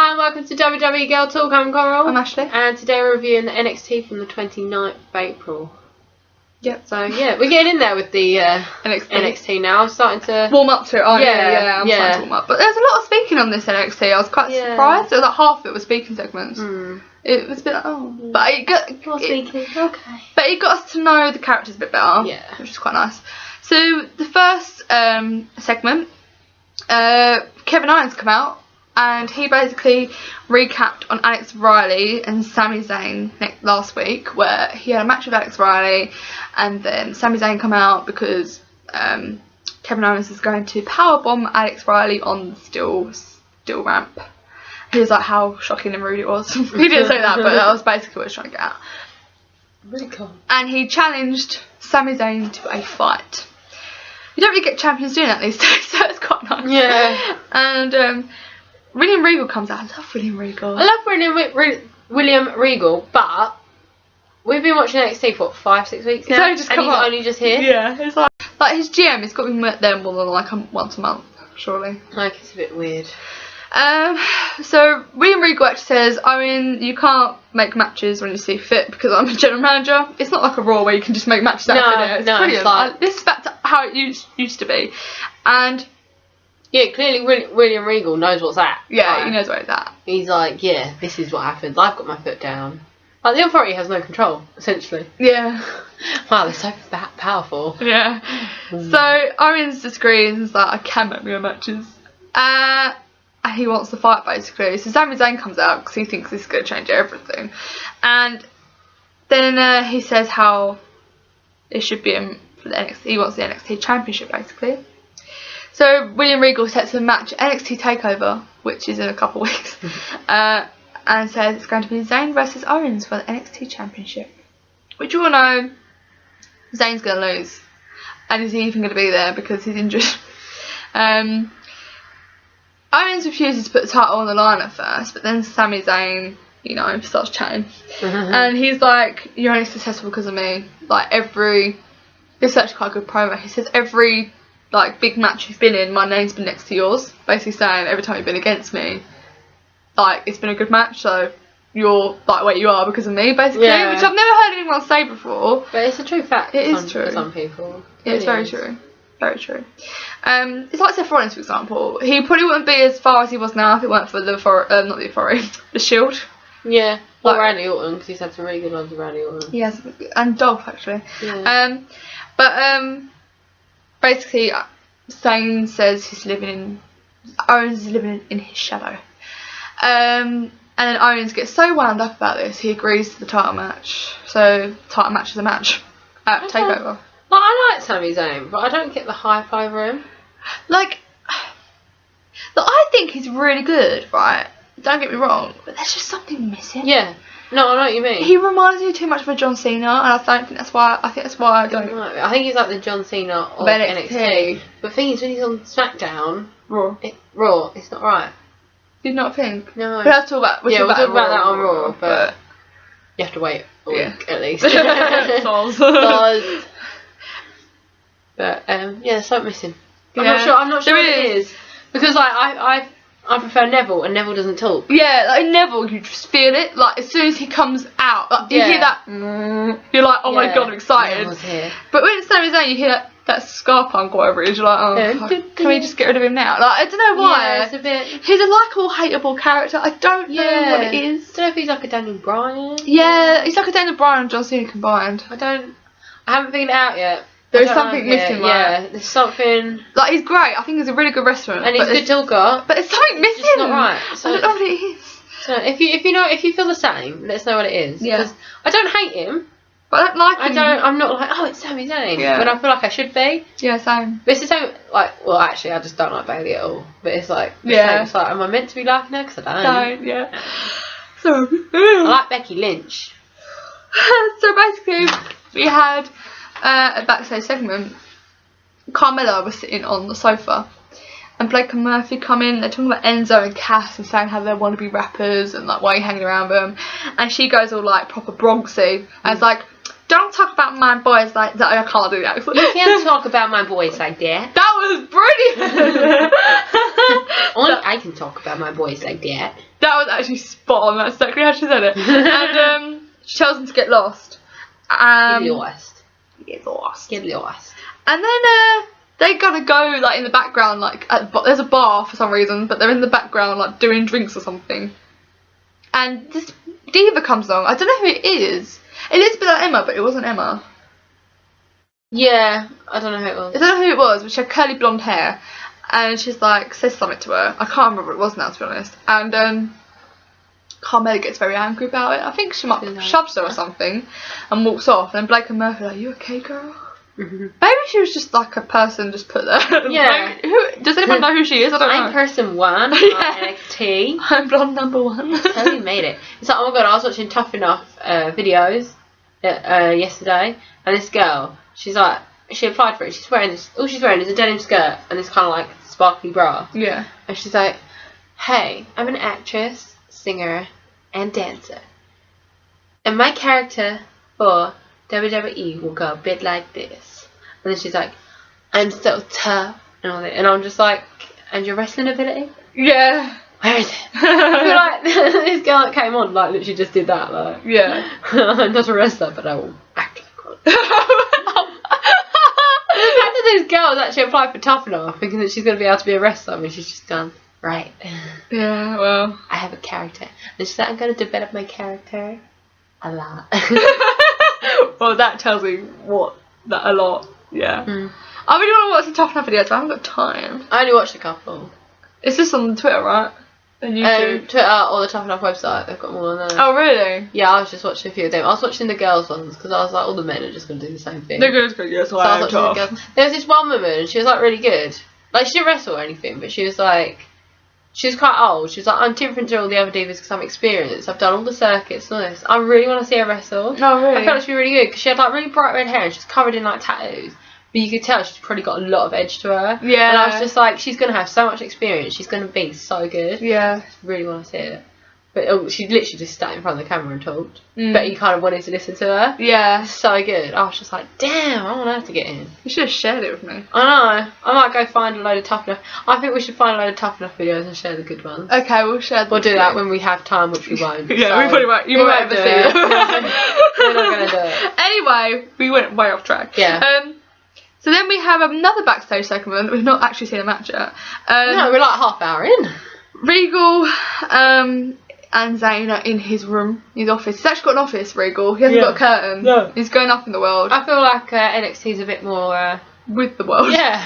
Hi and welcome to WWE Girl Talk. I'm Coral. I'm Ashley. And today we're reviewing the NXT from the 29th of April. Yep. So yeah, we're getting in there with the NXT now. I'm starting to warm up to it. I'm yeah. starting to warm up. But there's a lot of speaking on this NXT. I was quite surprised. There was like half of it was speaking segments. It was a bit like, but it got But it got us to know the characters a bit better. Yeah. Which is quite nice. So the first segment, Kevin Owens come out. And he basically recapped on Alex Riley and Sami Zayn last week, where he had a match with Alex Riley, and then Sami Zayn come out because Kevin Owens is going to powerbomb Alex Riley on the steel ramp. He was like, how shocking and rude it was. He didn't say that, but that was basically what he was trying to get at. Really cool. And he challenged Sami Zayn to a fight. You don't really get champions doing that these days, so it's quite nice. Yeah. And William Regal comes out. I love William Regal. I love William Regal, but we've been watching NXT for 5-6 weeks now. He's only just come and he's up. only just here. Yeah, it's like his GM has got to be there more than like once a month, surely. Like, it's a bit weird. So William Regal actually says, you can't make matches when you see fit because I'm a general manager. It's not like a Raw where you can just make matches out of it. It's brilliant. It's like, this is back to how it used to be. And yeah, clearly William Regal knows what's at. Yeah, like, he knows where it's at. He's like, yeah, this is what happens. I've got my foot down. Like, the Authority has no control, essentially. Yeah. Wow, they're so powerful. Yeah. So Owens disagrees and is like, I can make real matches. And he wants to fight, basically. So Sami Zayn comes out because he thinks this is going to change everything. And then he says how it should be for the NXT. He wants the NXT Championship, basically. So William Regal sets a match at NXT TakeOver, which is in a couple of weeks, and says it's going to be Zayn versus Owens for the NXT Championship. Which you all know, Zayn's going to lose. And is he even going to be there because he's injured? Owens refuses to put the title on the line at first, but then Sami Zayn, starts chatting. And he's like, you're only successful because of me. Like, this is actually quite a good promo. He says every big match you've been in, my name's been next to yours. Basically saying every time you've been against me, it's been a good match, so you're where you are because of me, basically. Yeah. Which I've never heard anyone say before. But it's a true fact. It is true. For some people. It's very true. Very true. It's like Seth Rollins, for example. He probably wouldn't be as far as he was now if it weren't for the Shield. Yeah. Or Randy Orton, because he's had some really good ones with Randy Orton. Yes, and Dolph, actually. Yeah. Basically, Zayn says Owens is living in his shadow. And then Owens gets so wound up about this, he agrees to the title match. So, title match is a match at TakeOver. I like Sami Zayn, but I don't get the hype over him. I think he's really good, right? Don't get me wrong, but there's just something missing. Yeah. No, I know what you mean. He reminds me too much of a John Cena, and I think that's why I don't. I think he's like the John Cena of NXT. But the thing is, when he's on SmackDown, Raw, it's not right. Do you not think? No. We'll have to talk about. We'll talk about that on Raw, but you have to wait a week at least. But there's something missing. I'm not sure what it is. Because I prefer Neville, and Neville doesn't talk. Yeah, Neville, you just feel it. As soon as he comes out, you hear that. You're like, oh my god, I'm excited. Neville's here. But when it's Sami Zayn, you hear that scar punk or whatever it is. You're like, can we just get rid of him now? I don't know why. Yeah, it's a bit. He's a likeable, hateable character. I don't know what it is. I don't know if he's like a Daniel Bryan. Yeah, he's like a Daniel Bryan and John Cena combined. I haven't figured it out yet. There's something missing, right? Yeah, there's something. He's great. I think he's a really good wrestler. And he's a good talker. But it's something missing. It's not right. So I don't know what it is. So if you feel the same, let us know what it is. Yeah. Because I don't hate him. But I don't like him. I'm not like, oh, it's Sami Zayn. Yeah. When I feel like I should be. Yeah, same. But it's the same, well, actually, I just don't like Bailey at all. But it's same. It's am I meant to be liking her? Because I don't. Yeah. So, I like Becky Lynch. So basically, we had a backstage segment. Carmella was sitting on the sofa, and Blake and Murphy come in. They're talking about Enzo and Cass and saying how they want to be rappers and why are you hanging around with them. And she goes all proper Bronxy and it's like, don't talk about my boys like that. I can't do the accent. You can't talk about my boys like that. That was brilliant. Only I can talk about my boys like that. That was actually spot on. That's exactly how she said it. And she tells them to get lost. Get lost. Get lost. Get lost. And then they gotta go like in the background, like there's a bar for some reason, but they're in the background like doing drinks or something. And this diva comes along. I don't know who it is. It looks a bit like Emma, but it wasn't Emma. Yeah, I don't know who it was. I don't know who it was, but she had curly blonde hair. And she's like, says something to her. I can't remember what it was now, to be honest. And Carmella gets very angry about it. I think she might have shoved her or something and walks off. And Blake and Murphy are like, you okay, girl? Maybe she was just like a person just put there. Yeah. Does anyone know who she is? I don't know. I'm person 1 on NXT. I'm blonde number 1. Totally made it. It's like, oh my god, I was watching Tough Enough videos yesterday, and this girl, she's like, she applied for it. She's wearing this. All she's wearing is a denim skirt and this kind of like sparkly bra. Yeah. And she's like, "Hey, I'm an actress, singer, and dancer, and my character for WWE will go a bit like this." And then she's like, "I'm so tough," and all that. And I'm just like, "And your wrestling ability? Yeah. Where is it?" I feel like this girl that came on, like, literally just did that. Like, yeah. I'm not a wrestler, but I will act like one. How did these girls actually apply for Tough Enough, thinking that she's going to be able to be a wrestler? I mean, she's just gone, right. Yeah, well. I have a character. And she's like, I'm going to develop my character a lot. Well, that tells me a lot. Yeah. I really want to watch the Tough Enough videos, but I haven't got time. I only watched a couple. It's just on Twitter, right? And YouTube. Twitter or the Tough Enough website, they've got more on there. Oh, really? Yeah, I was just watching a few of them. I was watching the girls' ones because I was like, all the men are just going to do the same thing. They're going to go, yes, so I was watching the girls. There was this one woman, she was like really good. Like, she didn't wrestle or anything, but she was like, she was quite old. She was like, I'm different to all the other divas because I'm experienced. I've done all the circuits and all this. I really want to see her wrestle. No, really? I felt like she'd be really good because she had like really bright red hair and she's covered in like tattoos. But you could tell she's probably got a lot of edge to her. Yeah. And I was just like, she's going to have so much experience. She's going to be so good. Yeah. I really want to see it. But she literally just sat in front of the camera and talked. But you kind of wanted to listen to her. Yeah. So good. I was just like, damn, I want her to get in. You should have shared it with me. I know. I might go find a load of Tough Enough. I think we should find a load of Tough Enough videos and share the good ones. Okay, we'll share them. We'll do that when we have time, which we won't. Yeah, so we probably won't. You won't ever see it. We're not going to do it. Anyway, we went way off track. Yeah. So then we have another backstage segment. We've not actually seen a match yet. No, we're like half hour in. Regal and Zayn are in his room, his office. He's actually got an office, Regal. He hasn't got a curtain. No. He's going up in the world. I feel like NXT's a bit more... with the world. Yeah.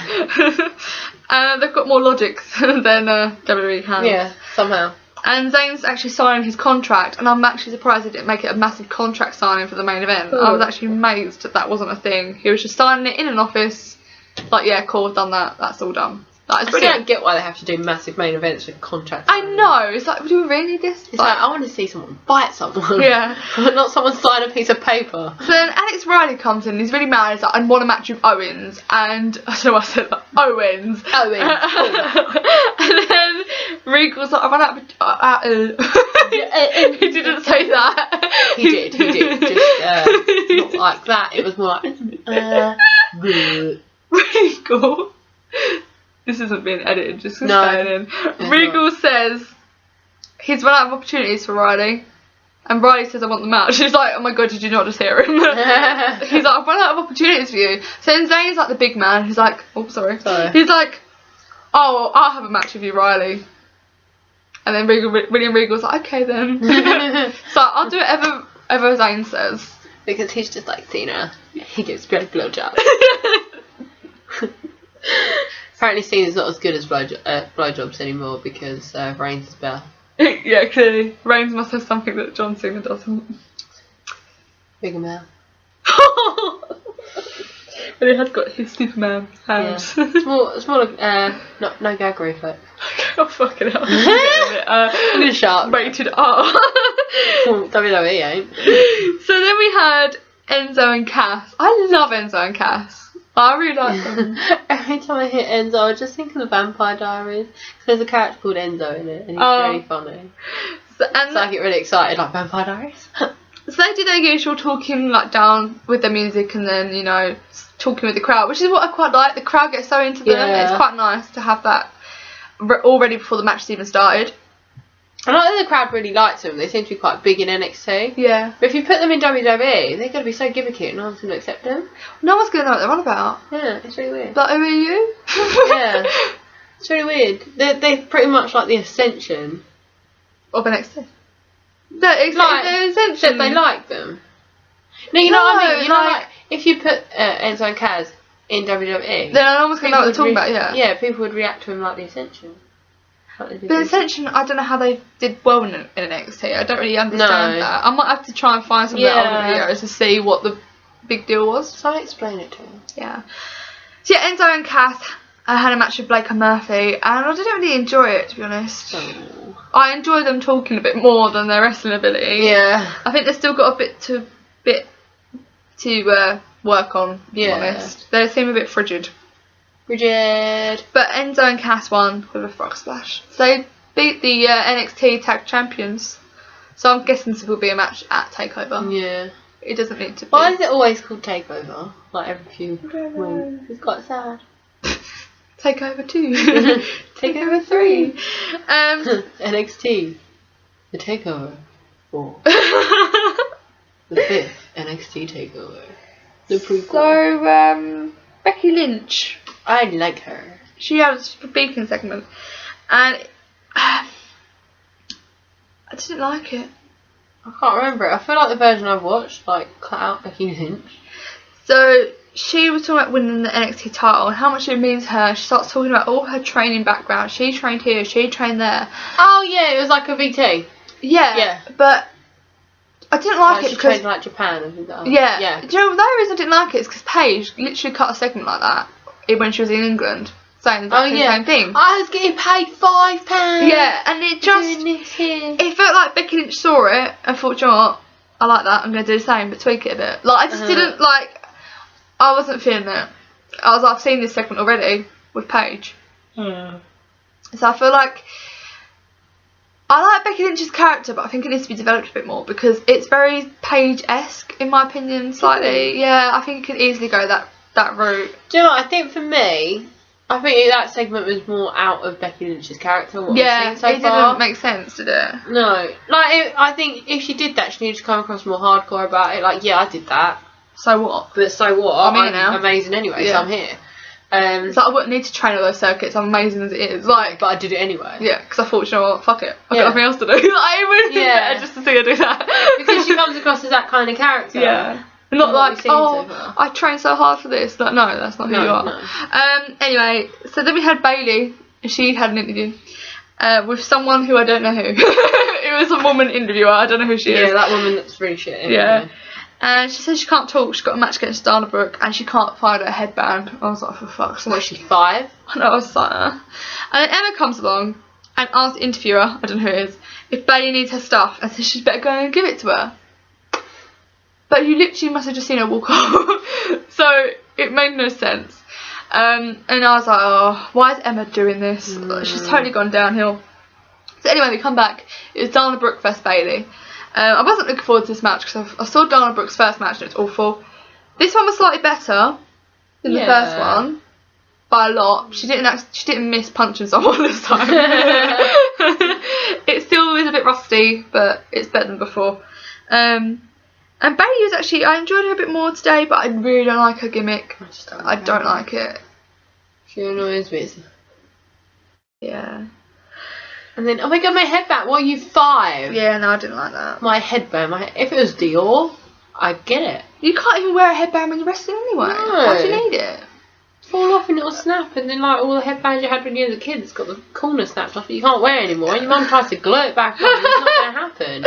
They've got more logic than WWE has. Yeah, somehow. And Zayn's actually signing his contract, and I'm actually surprised they didn't make it a massive contract signing for the main event. I was actually amazed that wasn't a thing. He was just signing it in an office. Like, yeah, cool, I've done that. That's all done. I still don't get why they have to do massive main events with contracts. I know. It's like, do we really need this? It's like I want to see someone fight someone. Yeah. Not someone sign a piece of paper. So then Alex Riley comes in. He's really mad. He's like, I want a match with Owens. And I don't know what I said. Like, Owens. And then Regal's like, I ran out of... He didn't say that. He did. Just not like that. It was more like... Regal... This isn't being edited, just staying in. Regal says he's run out of opportunities for Riley. And Riley says, I want the match. He's like, oh my god, did you not just hear him? He's like, I've run out of opportunities for you. So then Zayn's like the big man. He's like, oh, sorry. He's like, oh, I'll have a match with you, Riley. And then William Regal's like, okay then. So I'll do whatever Zayn says. Because he's just like Cena. He gives great blowjobs. Apparently Cena's not as good as blowjobs anymore because Reigns is better. Yeah, clearly. Reigns must have something that John Cena doesn't. Bigger man. But he has got his Superman hands. Yeah. It's more like no gag reflex. Oh, fucking hell. I'm gonna shout. Rated R. WWE ain't. So then we had Enzo and Cass. I love Enzo and Cass. I really like them. Every time I hear Enzo, I just think of the Vampire Diaries. Because there's a character called Enzo in it, and he's really funny. So I get really excited, like Vampire Diaries. So they do their usual talking like down with their music and then, you know, talking with the crowd, which is what I quite like. The crowd gets so into them. Yeah. It's quite nice to have that already before the match has even started. And I think the crowd really likes them. They seem to be quite big in NXT. Yeah. But if you put them in WWE, they're going to be so gimmicky and no one's going to accept them. No one's going to know what they're on about. Yeah, it's really weird. Like, who are you? Yeah. It's really weird. They're pretty much like the Ascension. Of NXT. They're Ascension. They like them. No, you know what I mean? You know, like- like, if you put Enzo and Cass in WWE... Then no one's going to know what they're talking about, yeah. Yeah, people would react to him like the Ascension. The Ascension, I don't know how they did well in NXT. I don't really understand that. I might have to try and find some of the older videos to see what the big deal was. So I explain it to him. Yeah. So yeah, Enzo and Cass had a match with Blake and Murphy, and I didn't really enjoy it, to be honest. Oh. I enjoy them talking a bit more than their wrestling ability. Yeah. I think they've still got a bit to work on, to be honest. They seem a bit frigid. But Enzo and Cass won with a frog splash. So they beat the NXT Tag Champions. So I'm guessing this will be a match at TakeOver. Yeah. It doesn't need to be. Why is it always called TakeOver? Like every few weeks. It's quite sad. TakeOver 2. TakeOver 3. NXT. The TakeOver 4. The 5th NXT TakeOver. The prequel. So, Becky Lynch. I like her. She had a speaking segment. And I didn't like it. I can't remember it. I feel like the version I've watched, like, cut out Becky Lynch. So, she was talking about winning the NXT title and how much it means to her. She starts talking about all her training background. She trained here, she trained there. Oh, yeah, it was like a VT. Yeah. But I didn't like it she because... trained like Japan and things like that. Yeah. Do you know, the only reason I didn't like it is because Paige literally cut a segment like that when she was in England, saying exactly the same thing. I was getting paid £5. Yeah, and it just... It felt like Becky Lynch saw it and thought, you know what, I like that, I'm going to do the same, but tweak it a bit. Like, I just didn't, like... I wasn't feeling it. I was like, I've seen this segment already with Paige. So I feel like... I like Becky Lynch's character, but I think it needs to be developed a bit more because it's very Paige-esque, in my opinion, slightly. Yeah, I think it could easily go that route. Do you know what? I think for me, I think that segment was more out of Becky Lynch's character. What we've seen so it far. didn't make sense, did it? No. Like, I think if she did that, she needed to come across more hardcore about it. Like, yeah, I did that. So what? But so what? I'm here now. Amazing anyway, so I'm here. It's like I wouldn't need to train all those circuits. I'm amazing as it is. Like, but I did it anyway. Yeah, because I thought, you know what, fuck it. I've got nothing else to do. Like, it would be better just to see her do that. Because she comes across as that kind of character. Yeah. Not like, I trained so hard for this. Like, no, that's not who you are. No. Anyway, so then we had Bailey. She had an interview with someone who I don't know who. It was a woman interviewer. I don't know who she is. Yeah, that woman that's really shit. Anyway. Yeah. And she says she can't talk. She's got a match against Dana Brooke, and she can't find her headband. I was like, for fuck's sake. What, she's 5? I know, I was like, And then Emma comes along and asks the interviewer, I don't know who it is, if Bailey needs her stuff, and says she's better go and give it to her. But you literally must have just seen her walk off. So it made no sense. And I was like, oh, why is Emma doing this? She's totally gone downhill. So anyway, we come back. It was Dana Brooke versus Bailey. I wasn't looking forward to this match because I saw Dana Brooke's first match and it was awful. This one was slightly better than the first one by a lot. She didn't miss punching someone this time. It still is a bit rusty, but it's better than before. And Bailey was actually, I enjoyed her a bit more today, but I really don't like her gimmick. I don't like it. She annoys me. Yeah. And then, oh my god, my headband. What are you, 5? Yeah, no, I didn't like that. My headband. If it was Dior, I'd get it. You can't even wear a headband when you're wrestling anyway. No. Why do you need it? Fall off and it'll snap, and then like all the headbands you had when you were a kid, it's got the corner snapped off that you can't wear anymore. And your mum tries to glue it back on, and it's not going to happen.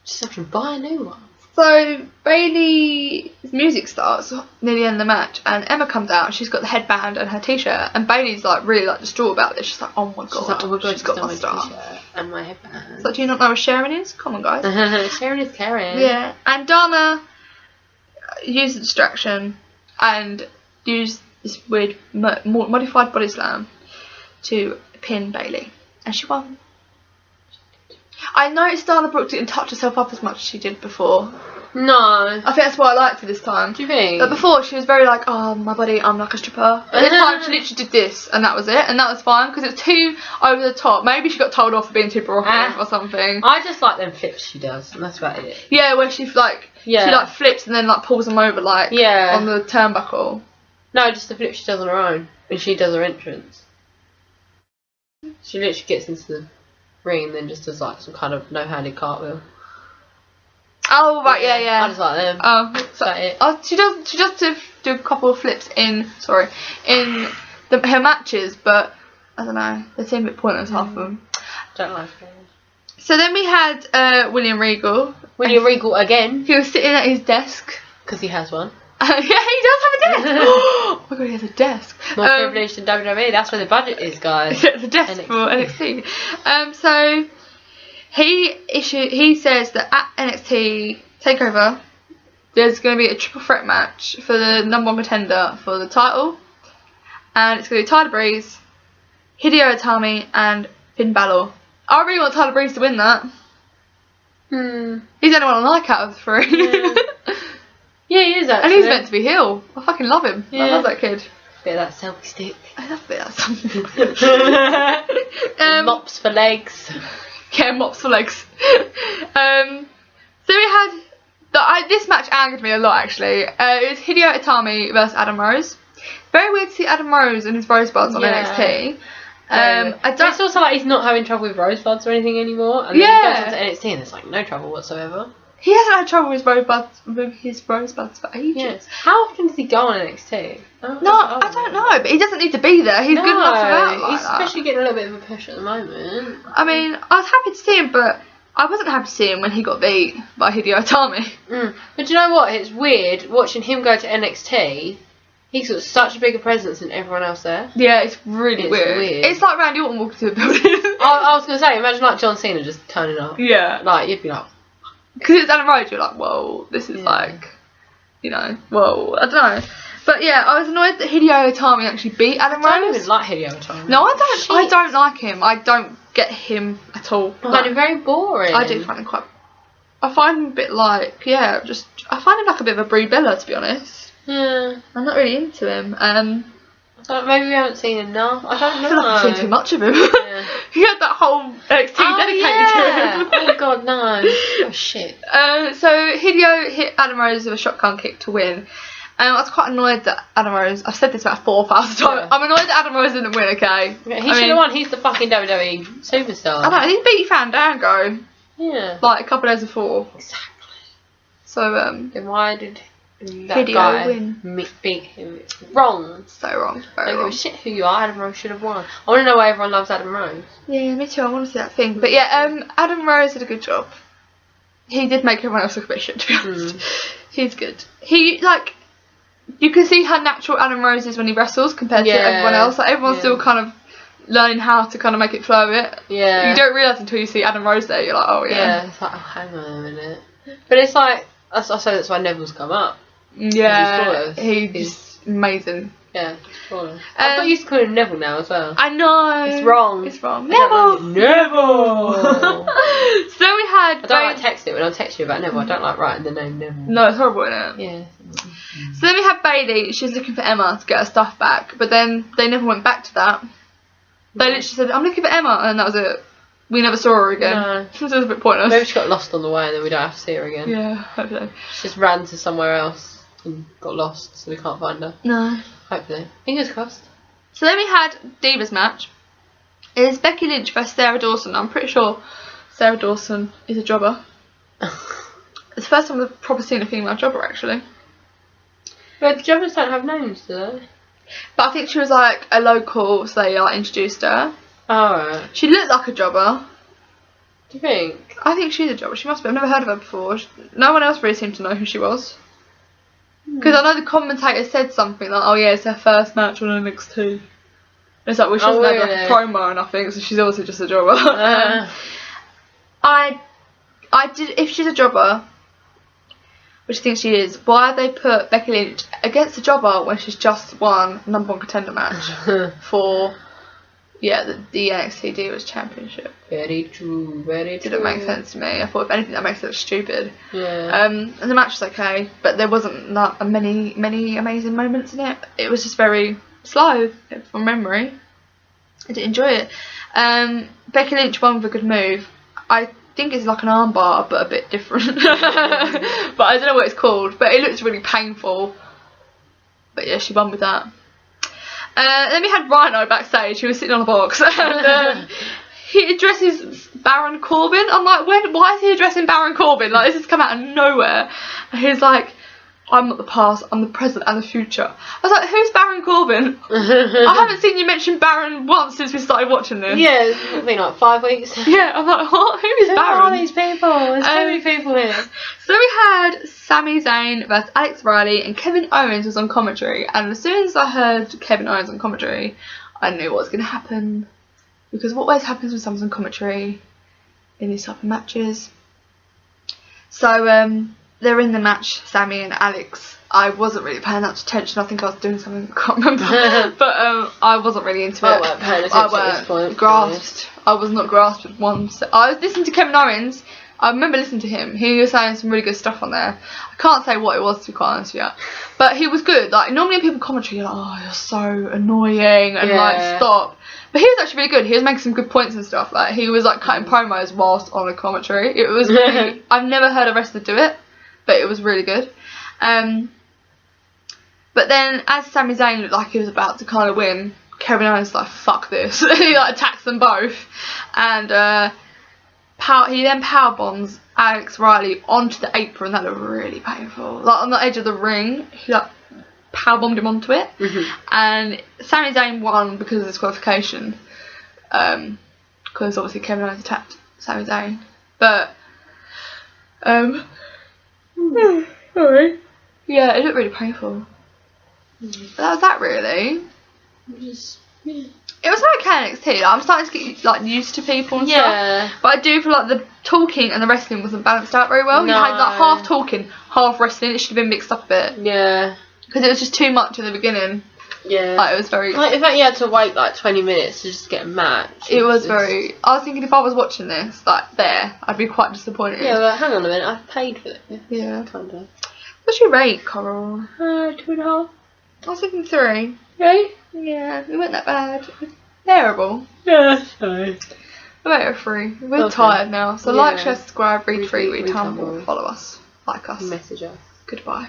Just have to buy a new one. So Bailey's music starts near the end of the match, and Emma comes out. And she's got the headband and her t-shirt, and Bailey's like really like distraught about this. She's like, "Oh my god, she's got my star t-shirt and my headband." So do you not know what Sharon is? Come on, guys. Sharon is Karen. Yeah, and Dana used the distraction and used this weird modified body slam to pin Bailey, and she won. I noticed Dana Brooke didn't touch herself up as much as she did before. No. I think that's why I liked her this time. Do you think? But before, she was very like, oh, my body, I'm like a stripper. But this time, she literally did this, and that was it. And that was fine, because it was too over the top. Maybe she got told off for being too provocative or something. I just like them flips she does, and that's about it. Yeah, where she like, she like flips and then like pulls them over like on the turnbuckle. No, just the flip she does on her own when she does her entrance. She literally gets into the ring and then just does like some kind of no-handed cartwheel. Oh right, yeah. I just like them. She does do a couple of flips in her matches, but I don't know, they seem a bit pointless, half of them. Don't like them. So then we had William Regal. William Regal again. He was sitting at his desk. Because he has one. Yeah, he does have a desk. Oh my god, he has a desk. More privileged than WWE. That's where the budget is, guys. The desk for NXT. So he says that at NXT Takeover, there's going to be a triple threat match for the number 1 contender for the title, and it's going to be Tyler Breeze, Hideo Itami, and Finn Balor. I really want Tyler Breeze to win that. He's the only one I like out of the 3. Yeah, he is actually. And he's meant to be heel. I fucking love him. Yeah. I love that kid. Bit of that selfie stick. I love a bit of that selfie. Mops for legs. Yeah, mops for legs. So we had this match angered me a lot actually. It was Hideo Itami versus Adam Rose. Very weird to see Adam Rose and his rosebuds on NXT. It's also like he's not having trouble with rosebuds or anything anymore. And then he goes into NXT and there's like no trouble whatsoever. He hasn't had trouble with his rosebuds for ages. Yes. How often does he go on NXT? I don't know, but he doesn't need to be there. He's good enough for that. He's especially getting a little bit of a push at the moment. I mean, I was happy to see him, but I wasn't happy to see him when he got beat by Hideo Itami. But do you know what? It's weird watching him go to NXT. He's got such a bigger presence than everyone else there. Yeah, it's really weird. It's like Randy Orton walking to the building. I was going to say, imagine like John Cena just turning up. Yeah. Like, you'd be like... Because it's Adam Rose, you're like, whoa, this is like, you know, whoa, I don't know. But yeah, I was annoyed that Hideo Itami actually beat Adam Rose. I don't even like Hideo Itami. No, I don't like him. I don't get him at all. I find him very boring. I do find him I find him a bit like, I find him like a bit of a Brie Bella, to be honest. Yeah. I'm not really into him. Maybe we haven't seen enough. I don't know. I feel like I've seen too much of him. Yeah. He had that whole NXT dedicated to him. Oh god, no. Oh shit. So Hideo hit Adam Rose with a shotgun kick to win. I was quite annoyed that Adam Rose... I've said this about 4,000 times. Yeah. I'm annoyed that Adam Rose didn't win, okay? Yeah, he should have won. He's the fucking WWE superstar. I know, he beat Fandango. Yeah. Like a couple days before. Exactly. So, then why did... that Hideo guy win. Beat him? Wrong. So wrong. Very Don't wrong. give a shit who you are. Adam Rose should have won. I want to know why everyone loves Adam Rose. Yeah, me too. I want to see that thing. But yeah, Adam Rose did a good job. He did make everyone else look a bit shit, to be honest. He's good. He, like... You can see how natural Adam Rose is when he wrestles compared to everyone else. Like, everyone's still kind of learning how to kind of make it flow a bit. Yeah. You don't realise until you see Adam Rose there. You're like, oh yeah. Yeah, it's like, oh, hang on a minute. But it's like, I say that's why Neville's come up. Yeah, he's amazing. Yeah, flawless. I've got used to calling him Neville now as well. I know. It's wrong. It's wrong. Neville! Neville! So then we had... I don't like texting it when I text you about Neville. I don't like writing the name Neville. No, it's horrible, isn't it? Yeah. So then we had Bayley. She was looking for Emma to get her stuff back. But then they never went back to that. They literally said, I'm looking for Emma. And that was it. We never saw her again. No. So it was a bit pointless. Maybe she got lost on the way and then we don't have to see her again. Yeah, hopefully. She just ran to somewhere else and got lost, so we can't find her. No. Hopefully. Fingers crossed. So then we had Divas match. It's Becky Lynch versus Sarah Dawson. I'm pretty sure Sarah Dawson is a jobber. It's the first time I've probably seen a female jobber, actually. But the jobbers don't have names, do they? But I think she was like a local, so they introduced her. Oh, right. She looked like a jobber. Do you think? I think she's a jobber. She must be. I've never heard of her before. No one else really seemed to know who she was. Because I know the commentator said something like, oh yeah, it's her first match on NXT. And it's like, well, she doesn't have like a promo or nothing, so she's obviously just a jobber. I did, if she's a jobber, which I think she is, why they put Becky Lynch against a jobber when she's just won number one contender match for Yeah, the NXT Divas Championship. Very true, very true. Didn't make sense to me. I thought if anything that makes it stupid. Yeah. And the match was okay, but there wasn't that many amazing moments in it. It was just very slow from memory. I didn't enjoy it. Becky Lynch won with a good move. I think it's like an armbar, but a bit different. But I don't know what it's called. But it looks really painful. But yeah, she won with that. Then we had Rhino backstage, who was sitting on a box, and he addresses Baron Corbin. I'm like, why is he addressing Baron Corbin? Like, this has come out of nowhere. And he's like, I'm not the past, I'm the present and the future. I was like, who's Baron Corbin? I haven't seen you mention Baron once since we started watching this. Yeah, it's been like 5 weeks. Yeah, I'm like, what? Who is Baron? Who are these people? There's too many people here. So we had Sami Zayn versus Alex Riley, and Kevin Owens was on commentary. And as soon as I heard Kevin Owens on commentary, I knew what was going to happen. Because what always happens when someone's on commentary in these type of matches. So, they're in the match, Sami and Alex. I wasn't really paying much attention. I think I was doing something, I can't remember. But I wasn't really into it. I weren't paying attention at this point. Grasped. I was not grasped with one. I was listening to Kevin Owens. I remember listening to him. He was saying some really good stuff on there. I can't say what it was, to be quite honest with you. But he was good. Like, normally people commentary, you're like, oh, you're so annoying, and like, stop. But he was actually really good. He was making some good points and stuff. Like, he was like cutting promos whilst on a commentary. It was really, I've never heard a wrestler do it, but it was really good. But then as Sami Zayn looked like he was about to kind of win, Kevin Owens was like, fuck this. He like attacks them both. And he then power bombs Alex Riley onto the apron. That looked really painful. Like on the edge of the ring, he like power bombed him onto it. And Sami Zayn won because of disqualification. Because obviously Kevin Owens attacked Sami Zayn. But sorry. Yeah, it looked really painful. But that was that really. It was like NXT. I'm starting to get like used to people and stuff. But I do feel like the talking and the wrestling wasn't balanced out very well. You had like half talking, half wrestling. It should have been mixed up a bit. Yeah. Because it was just too much in the beginning. Yeah. Like it was very. Like in fact, you had to wait like 20 minutes to just get a match. It was very. I was thinking if I was watching this like there, I'd be quite disappointed. Yeah, but hang on a minute. I paid for this. Yeah. Kind of. What's your rate, Coral? 2.5. I was thinking 3. Really? Yeah, it wasn't that bad. Bearable. Yeah, sorry. About a 3. We're tired now. So like, share, subscribe, read, tumble, follow us, like us. Message us. Goodbye.